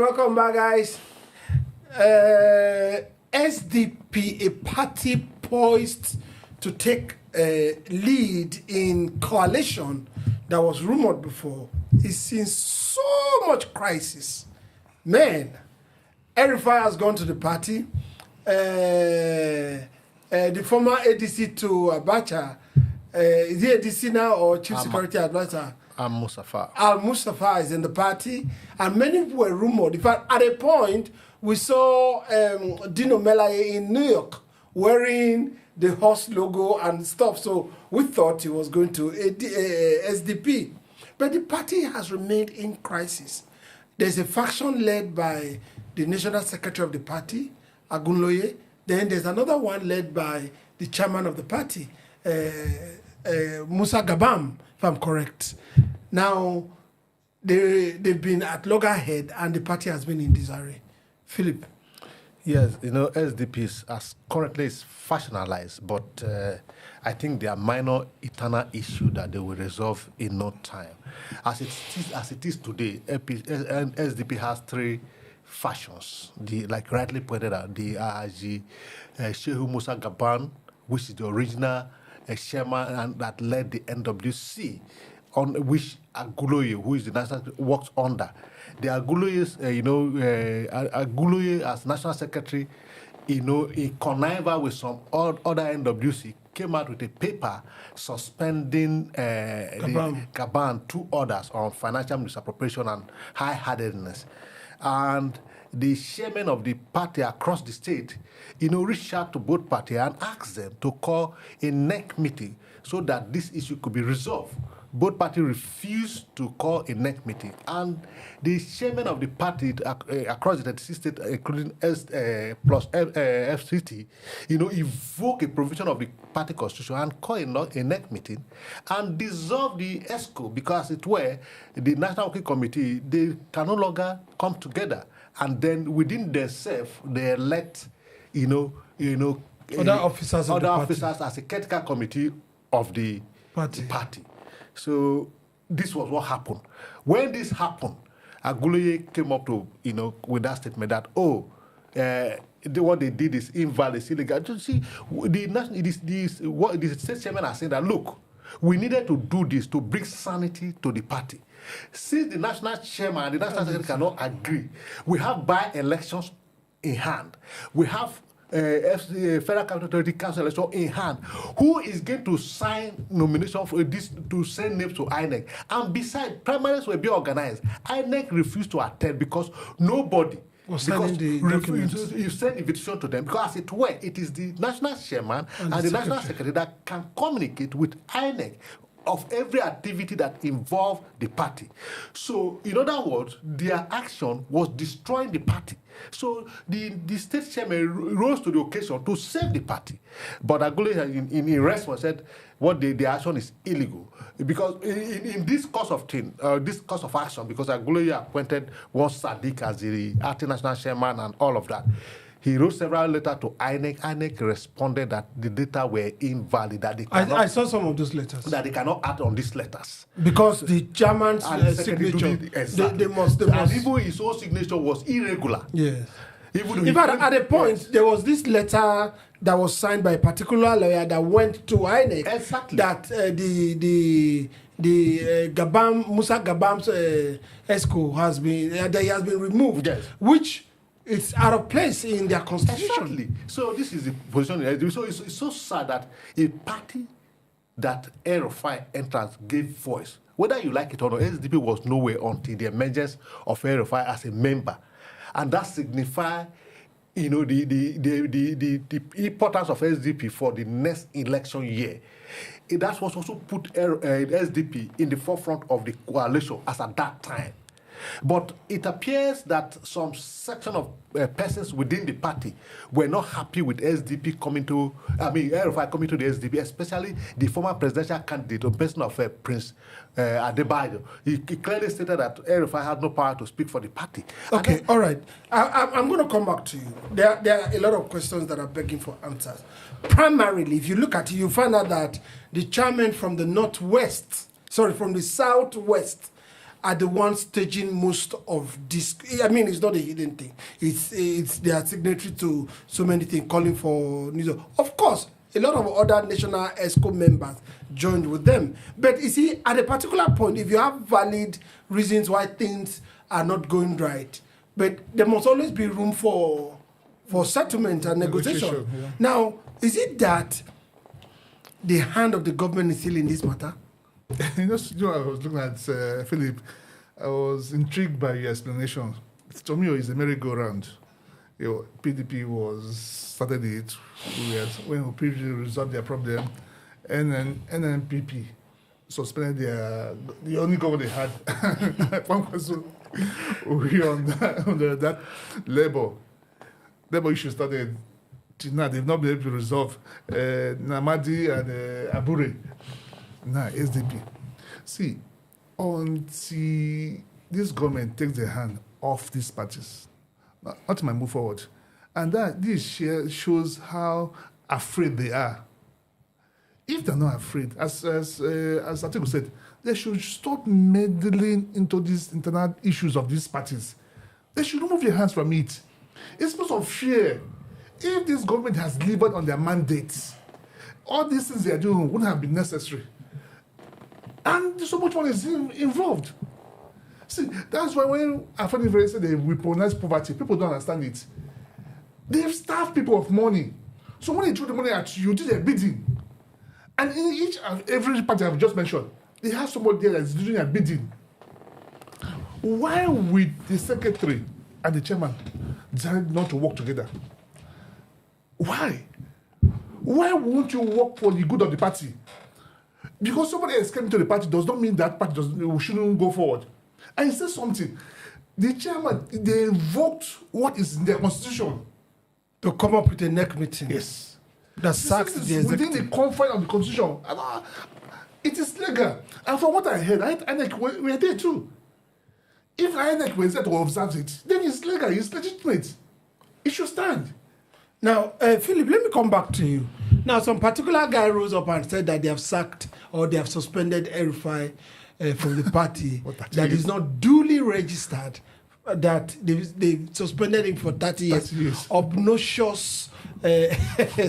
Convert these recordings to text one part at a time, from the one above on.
welcome back, guys. SDP, a party poised to take a lead in coalition that was rumored before, is seeing so much crisis. Man, El-Rufai has gone to the party. The former ADC to Abacha, is he ADC now or Chief Security Advisor? Al-Mustafa is in the party, and many people were rumored. In fact, at a point, we saw Dino Melaye in New York wearing the horse logo and stuff, so we thought he was going to SDP. But the party has remained in crisis. There's a faction led by the National Secretary of the party, Agunloye. Then there's another one led by the chairman of the party, Musa Gabam, if I'm correct. Now, they've been at loggerhead and the party has been in disarray. Philip. Yes, you know, SDP as currently is factionalized, but I think they are minor eternal issue that they will resolve in no time. As it is today, SDP has three factions. Like rightly pointed out, the Shehu Musa Gaban, which is the original chairman and that led the NWC, on which Aguloye, who is the national, works under. The Aguloye's, Aguloye as national secretary, he connived with some other NWC, came out with a paper suspending Gaban, two others on financial misappropriation and high-handedness. And the chairman of the party across the state, reached out to both parties and asked them to call a NEC meeting so that this issue could be resolved. Both parties refused to call a NEC meeting, and the chairman of the party across the 36 states, including FCT, invoked a provision of the party constitution and called a NEC meeting and dissolved the ESCO because it were the National Working Committee, they can no longer come together, and then within themselves they elect, other officers as a critical committee of the party. So this was what happened. When this happened, Aguloye came up to, with that statement that, what they did is invalid, it's illegal. You see, the state chairman are saying that, look, we needed to do this to bring sanity to the party. Since the national chairman and the national secretary cannot agree, we have by-elections in hand. We have Federal Capital Authority Council election in hand. Who is going to sign nomination for this to send names to INEC? And besides, primaries will be organized. INEC refused to attend because nobody was sending the documents. You send invitation to them because, as it were, it is the national chairman and the national secretary that can communicate with INEC of every activity that involved the party. So, in other words, their action was destroying the party. So the state chairman rose to the occasion to save the party. But Aguloye, in response, said the action is illegal. Because in this course of action, because Aguloye appointed one Sadiq as the acting national chairman and all of that, he wrote several letters to INEC. INEC responded that the data were invalid. That they cannot, I saw some of those letters. That they cannot act on these letters. Because the chairman's signature, they must. And even his own signature was irregular. Yes. In fact, at a point, there was this letter that was signed by a particular lawyer that went to INEC. Exactly. That the Musa Gabam's ESCO has been removed. Yes. Which it's out of place in their constitution. Exactly. So this is the position. So it's so sad that a party that El-Rufai entrance gave voice, whether you like it or not, SDP was nowhere until the emergence of El-Rufai as a member, and that signifies, the importance of SDP for the next election year. That was also put SDP in the forefront of the coalition as at that time. But it appears that some section of persons within the party were not happy with SDP El-Rufai coming to the SDP, especially the former presidential candidate, the person of Prince Adebayo. He clearly stated that El-Rufai had no power to speak for the party. Okay, all right. I'm going to come back to you. There are a lot of questions that are begging for answers. Primarily, if you look at it, you find out that the chairman from the southwest, are the ones staging most of this. I mean, it's not a hidden thing. It's they are signatory to so many things calling for news. Of course, a lot of other national ESCO members joined with them. But you see, at a particular point, if you have valid reasons why things are not going right, but there must always be room for settlement and negotiation. Yeah. Now, is it that the hand of the government is still in this matter? I was looking at Philip. I was intrigued by your explanation. To me, it's a merry-go-round. PDP started it when we previously resolved their problem, and then NNPP suspended the only government they had. One person we on that Labour issue started. Till now, they've not been able to resolve Namadi and Abure. Now, SDP. See, until this government takes their hand off these parties, not might move forward. And this shows how afraid they are. If they're not afraid, as Atiku said, they should stop meddling into these internal issues of these parties. They should remove their hands from it. It's because of fear. If this government has delivered on their mandates, all these things they are doing wouldn't have been necessary. And so much money is involved. See, that's why when Afeni said they weaponize poverty, people don't understand it. They've starved people of money. So when they throw the money at you, do their bidding. And in each and every party I've just mentioned, they have somebody there that's doing a bidding. Why would the secretary and the chairman decide not to work together? Why? Why won't you work for the good of the party? Because somebody else came to the party does not mean that party shouldn't go forward. And he said something. The chairman, they invoked what is in their constitution. To come up with a neck meeting. Yes. That sacks the executive. Within the confines of the constitution. It is legal. And from what I heard, INEC were there too. If INEC was there to observe it, then it's legal, it's legitimate. It should stand. Now, Philip, let me come back to you. Now, some particular guy rose up and said that they have sacked or they have suspended El-Rufai from the party that is not duly registered, that they suspended him for 30 years. Obnoxious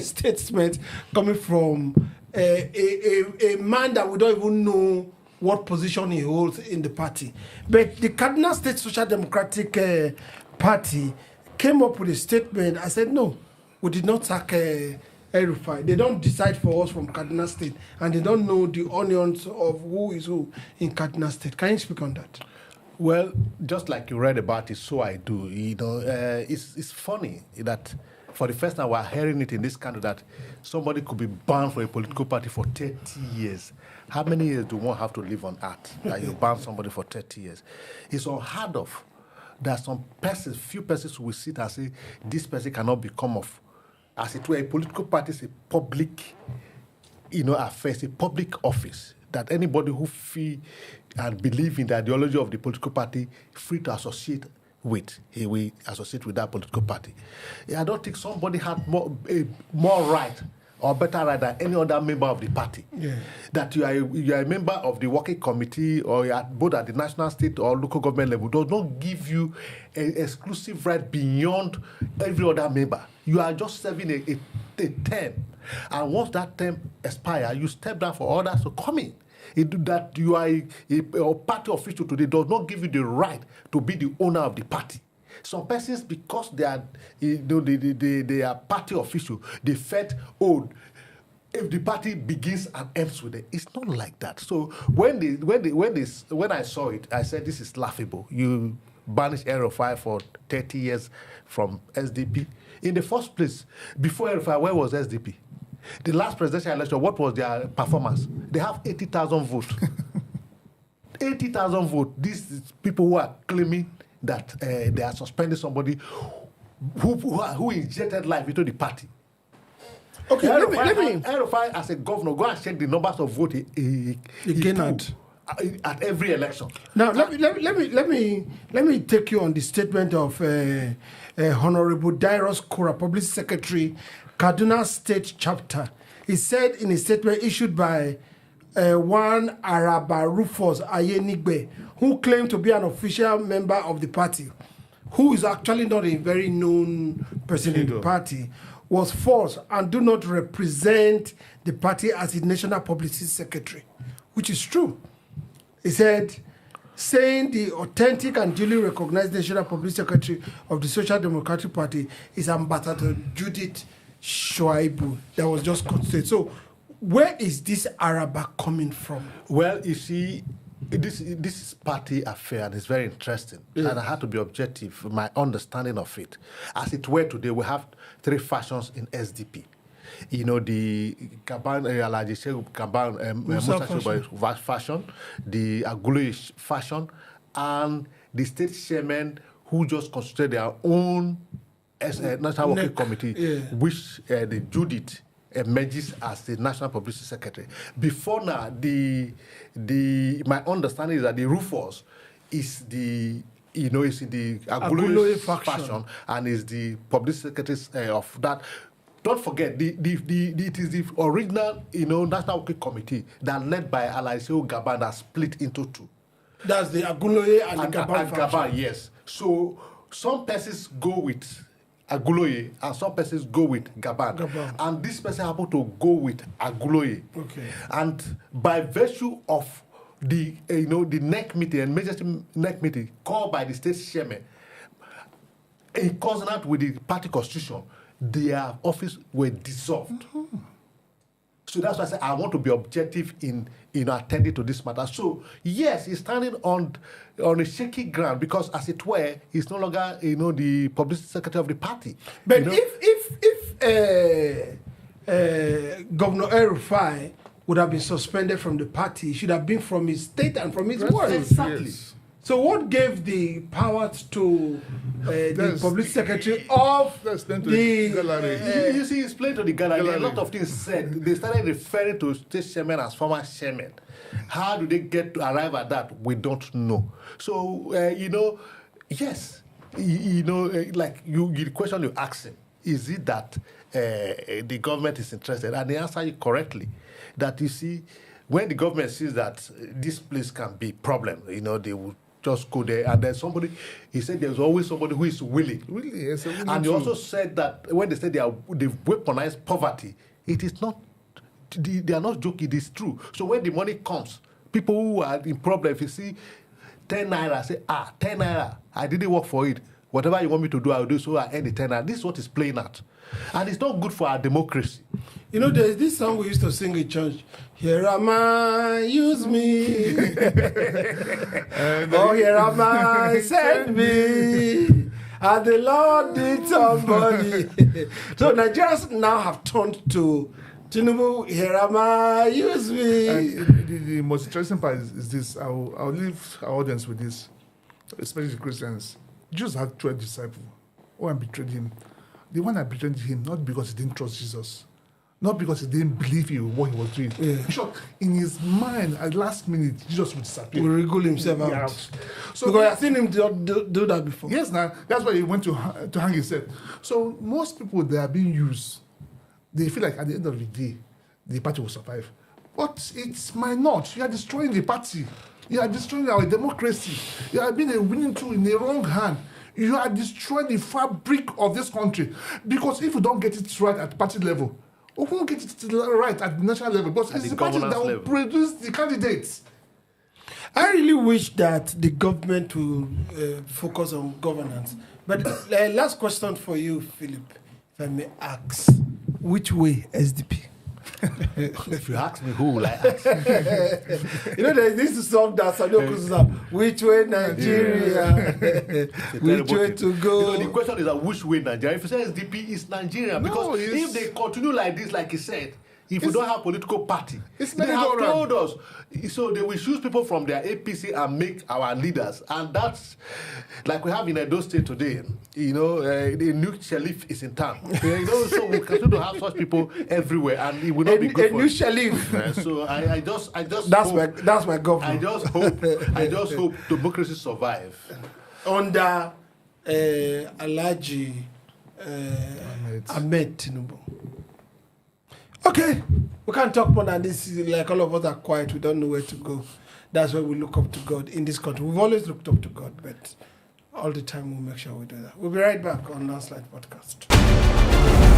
statement coming from a man that we don't even know what position he holds in the party. But the Kaduna State Social Democratic Party came up with a statement. I said, no, we did not sack El-Rufai. They don't decide for us from Kaduna State, and they don't know the onions of who is who in Kaduna State. Can you speak on that? Well, just like you read about it, so I do. It's funny that for the first time we're hearing it in this country that somebody could be banned for a political party for 30 years. How many years do one have to live on earth that you ban somebody for 30 years? It's unheard of that some persons, few persons will sit and say, this person cannot become of, as it were, a political party is a public, affair, a public office, that anybody who feel and believe in the ideology of the political party free to associate with, he will associate with that political party. I don't think somebody had more right or better right than any other member of the party. Yeah. That you are a member of the working committee or you are both at the national, state or local government level does not give you an exclusive right beyond every other member. You are just serving a term. And once that term expires, you step down for others to come in. That you are a party official today does not give you the right to be the owner of the party. Some persons, because they are party official, they felt, if the party begins and ends with it, it's not like that. So when I saw it, I said, this is laughable. You banish El-Rufai for 30 years from SDP. In the first place, before El-Rufai, where was SDP? The last presidential election, what was their performance? They have 80,000 votes. 80,000 votes. These is people who are claiming that they are suspending somebody who injected life into the party. Okay, let me. El-Rufai, as a governor, go and check the numbers of votes he gained at every election. Now, let me take you on the statement of Honorable Dairos Kora, Public Secretary, Kaduna State Chapter. He said in a statement issued by one Araba Rufus Ayenigbe, who claimed to be an official member of the party, who is actually not a very known person in the party, was false and do not represent the party as the National Publicity Secretary, which is true. He said, saying the authentic and duly recognized National Publicity Secretary of the Social Democratic Party is Ambassador Judith Shoaibu. That was just constated. So where is this Araba coming from? Well, you see, this is party affair and it's very interesting. And I had to be objective in my understanding of it. As it were today, we have 3 factions in SDP. You know, the Kaban fashion, the Aguloy fashion, and the state chairman who just constituted their own National Working Committee, which the Judith emerges as the National Publicity Secretary. Before now, my understanding is that the Rufus is the is in the Aguloy fashion and is the publicity secretary of that. Don't forget, it is the original, National Working Committee that led by Alaiseo Gaban that split into 2. That's the Aguloye and the Gaban. Yes. So some persons go with Aguloye and some persons go with Gaban. And this person happened to go with Aguloye. Okay. And by virtue of the the NEC meeting, emergency NEC meeting called by the state chairman, in consonant with the party constitution, their office were dissolved. So that's why I said I want to be objective in attending to this matter. So yes, he's standing on a shaky ground because, as it were, he's no longer the publicity secretary of the party. But if Governor El-Rufai would have been suspended from the party, he should have been from his state and from his word. Exactly. Yes. So what gave the powers to the publicity secretary of the gallery? You see, it's played to the gallery. A lot of things said. They started referring to state chairman as former chairman. How do they get to arrive at that? We don't know. So, yes, like the question you asked him, is it that the government is interested? And they answer you correctly, that you see, when the government sees that this place can be problem, they will just go there. And then he said there's always somebody who is willing. Really? Yes, and he also said that when they say they've weaponized poverty, it is not, they are not joking, it is true. So when the money comes, people who are in problem, if you see 10 naira, say, 10 naira, I didn't work for it. Whatever you want me to do, I will do, so I earn the 10 naira. This is what is playing out. And it's not good for our democracy. There's this song we used to sing in church. Here am I, use me. Oh, here am I, send me. And the Lord did somebody. So Nigerians now have turned to Tinubu, here am I, use me. And the most interesting part is this. I'll leave our audience with this, especially the Christians. Jesus had 12 disciples. One betrayed him. The one that betrayed him, not because he didn't trust Jesus, not because he didn't believe in what he was doing. Yeah. In his mind, at last minute, Jesus would disappear. Will wriggle himself out. So because I've seen him do that before. Yes, now that's why he went to hang himself. So most people, they are being used. They feel like at the end of the day, the party will survive. But it might not. You are destroying the party. You are destroying our democracy. You are being a winning tool in the wrong hand. You are destroying the fabric of this country. Because if you don't get it right at party level, we won't get it right at the national level. But it's the party that will produce the candidates. I really wish that the government will focus on governance. But last question for you, Philip, if I may ask. Which way SDP? If you ask me, who will I ask? There's this song that which way Nigeria? Which way to go? The question is that which way Nigeria? If you say SDP, it's Nigeria. Because if they continue like this, like he said, if we don't have political party, they have told us. So they will choose people from their APC and make our leaders. And that's like we have in Edo State today. The new sheriff is in town. So we continue to have such people everywhere, and it will not be good. A new sheriff. So I just that's my governor. I just hope democracy survive under Alhaji Ahmed Tinubu. Okay. We can't talk more than this. Like all of us are quiet. We don't know where to go. That's why we look up to God in this country. We've always looked up to God, but all the time we'll make sure we do that. We'll be right back on Nasir Podcast.